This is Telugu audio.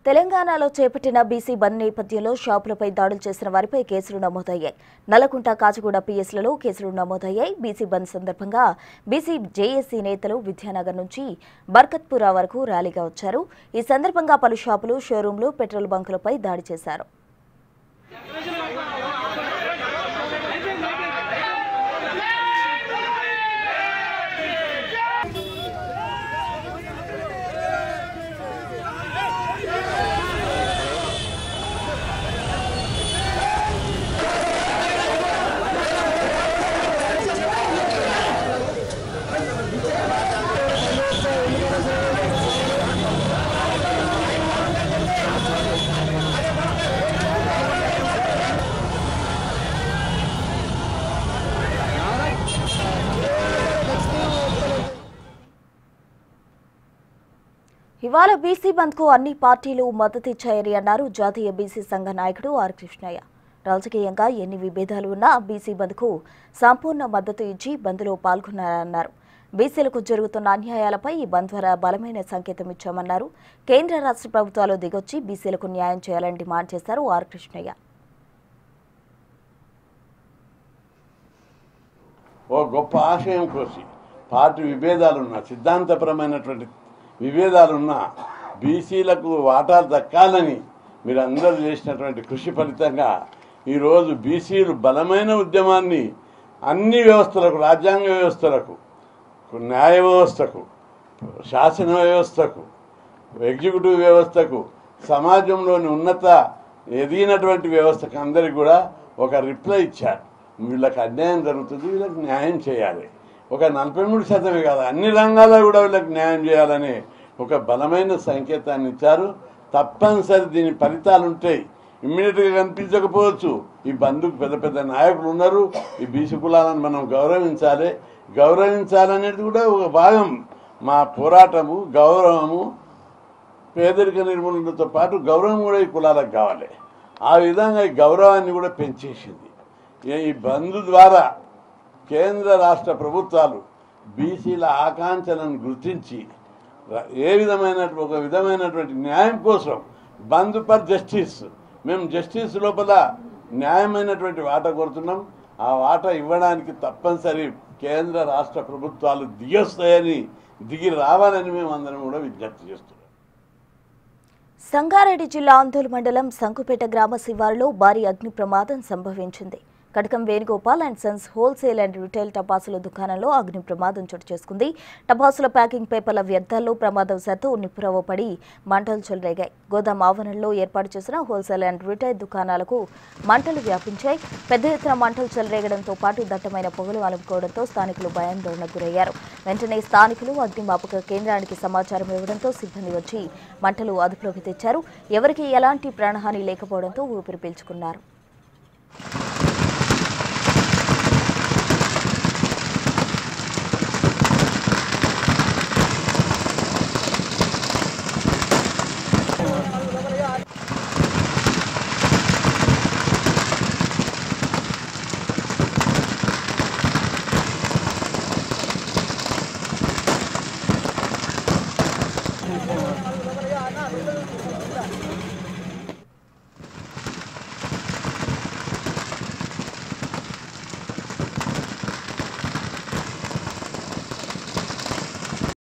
తెలంగాణలో చేపట్టిన బీసీ బంద్ నేపథ్యంలో షాపులపై దాడులు చేసిన వారిపై కేసులు నమోదయ్యాయి. నల్లకుంట, కాచిగూడ పీఎస్లలో కేసులు నమోదయ్యాయి. బీసీ బంద్ సందర్భంగా బీసీ జేఏసీ నేతలు విద్యానగర్ నుంచి బర్కత్పురా వరకు ర్యాలీగా వచ్చారు. ఈ సందర్భంగా పలు షాపులు, షోరూంలు, పెట్రోల్ బంకులపై దాడి చేశారు. ఇవాళ బీసీ బంద్కు అన్ని పార్టీలు మద్దతు ఇచ్చాయని అన్నారు జాతీయ బీసీ సంఘ నాయకుడు ఆర్ కృష్ణయ్య. రాజకీయంగా ఎన్ని విభేదాలు ఉన్నా బీసీ బంద్కు సంపూర్ణ మద్దతు ఇచ్చి బంద్లో పాల్గొన్నారన్నారు. బీసీలకు జరుగుతున్న అన్యాయాలపై ఈ బంద్ ద్వారా బలమైన సంకేతం ఇచ్చామన్నారు. కేంద్ర రాష్ట్ర ప్రభుత్వాలు దిగొచ్చి బీసీలకు న్యాయం చేయాలని డిమాండ్ చేశారు ఆర్ కృష్ణయ్య. ఓ గొప్ప ఆశయం కోసం పార్టీ విభేదాలున్నా, సిద్ధాంతపరమైనటువంటి విభేదాలున్న బీసీలకు వాటాలు దక్కాలని మీరందరూ చేసినటువంటి కృషి ఫలితంగా ఈరోజు బీసీలు బలమైన ఉద్యమాన్ని అన్ని వ్యవస్థలకు, రాజ్యాంగ వ్యవస్థలకు, న్యాయ వ్యవస్థకు, శాసన వ్యవస్థకు, ఎగ్జిక్యూటివ్ వ్యవస్థకు, సమాజంలోని ఉన్నత ఎదిగినటువంటి వ్యవస్థకు అందరికీ కూడా ఒక రిప్లై ఇచ్చారు. వీళ్ళకి అన్యాయం జరుగుతుంది, వీళ్ళకి న్యాయం చేయాలి. ఒక 43% కాదు, అన్ని రంగాల్లో కూడా వీళ్ళకి న్యాయం చేయాలని ఒక బలమైన సంకేతాన్ని ఇచ్చారు. తప్పనిసరి దీని ఫలితాలు ఉంటాయి. ఇమ్మీడియట్గా కనిపించకపోవచ్చు. ఈ బంధుకు పెద్ద పెద్ద నాయకులు ఉన్నారు. ఈ బీసీ కులాలను మనం గౌరవించాలనేది కూడా ఒక భాగం. మా పోరాటము, గౌరవము, పేదరిక నిర్మూలనతో పాటు గౌరవం కూడా ఈ కులాలకు కావాలి. ఆ విధంగా ఈ గౌరవాన్ని కూడా పెంచేసింది. ఈ బంధు ద్వారా కేంద్ర రాష్ట్ర ప్రభుత్వాలు బీసీల ఆకాంక్షలను గుర్తించి ఒక విధమైనటువంటి న్యాయం కోసం బంద్ ఫర్ జస్టిస్, మేము జస్టిస్ లోపల న్యాయమైనటువంటి వాటా కోరుతున్నాం. ఆ వాటా ఇవ్వడానికి తప్పనిసరి కేంద్ర రాష్ట్ర ప్రభుత్వాలు దిగి రావాలని మేము అందరం కూడా విజ్ఞప్తి చేస్తున్నాం. సంగారెడ్డి జిల్లా ఆందోళన మండలం సంకుపేట గ్రామ శివారులో భారీ అగ్ని ప్రమాదం సంభవించింది. Kadakam Venugopal and sons wholesale and retail టపాసుల దుకాణంలో అగ్ని ప్రమాదం చోటు చేసుకుంది. టపాసుల ప్యాకింగ్ పేపర్ల వ్యర్థాల్లో ప్రమాదవశాత్తు నిప్పురవ్వ పడి మంటలు చెలరేగాయి. గోదాం ఆవరణలో ఏర్పాటు చేసిన హోల్సేల్ అండ్ రిటైల్ దుకాణాలకు మంటలు వ్యాపించాయి. పెద్ద ఎత్తున మంటలు చెలరేగడంతో పాటు దట్టమైన పొగలు అలుముకోవడంతో స్థానికులు భయాందోళనకు గురయ్యారు. వెంటనే స్థానికులు అగ్నిమాపక కేంద్రానికి సమాచారం ఇవ్వడంతో సిబ్బంది వచ్చి మంటలు అదుపులోకి తెచ్చారు. ఎవరికీ ఎలాంటి ప్రాణహాని లేకపోవడంతో ఊపిరి పీల్చుకున్నారు.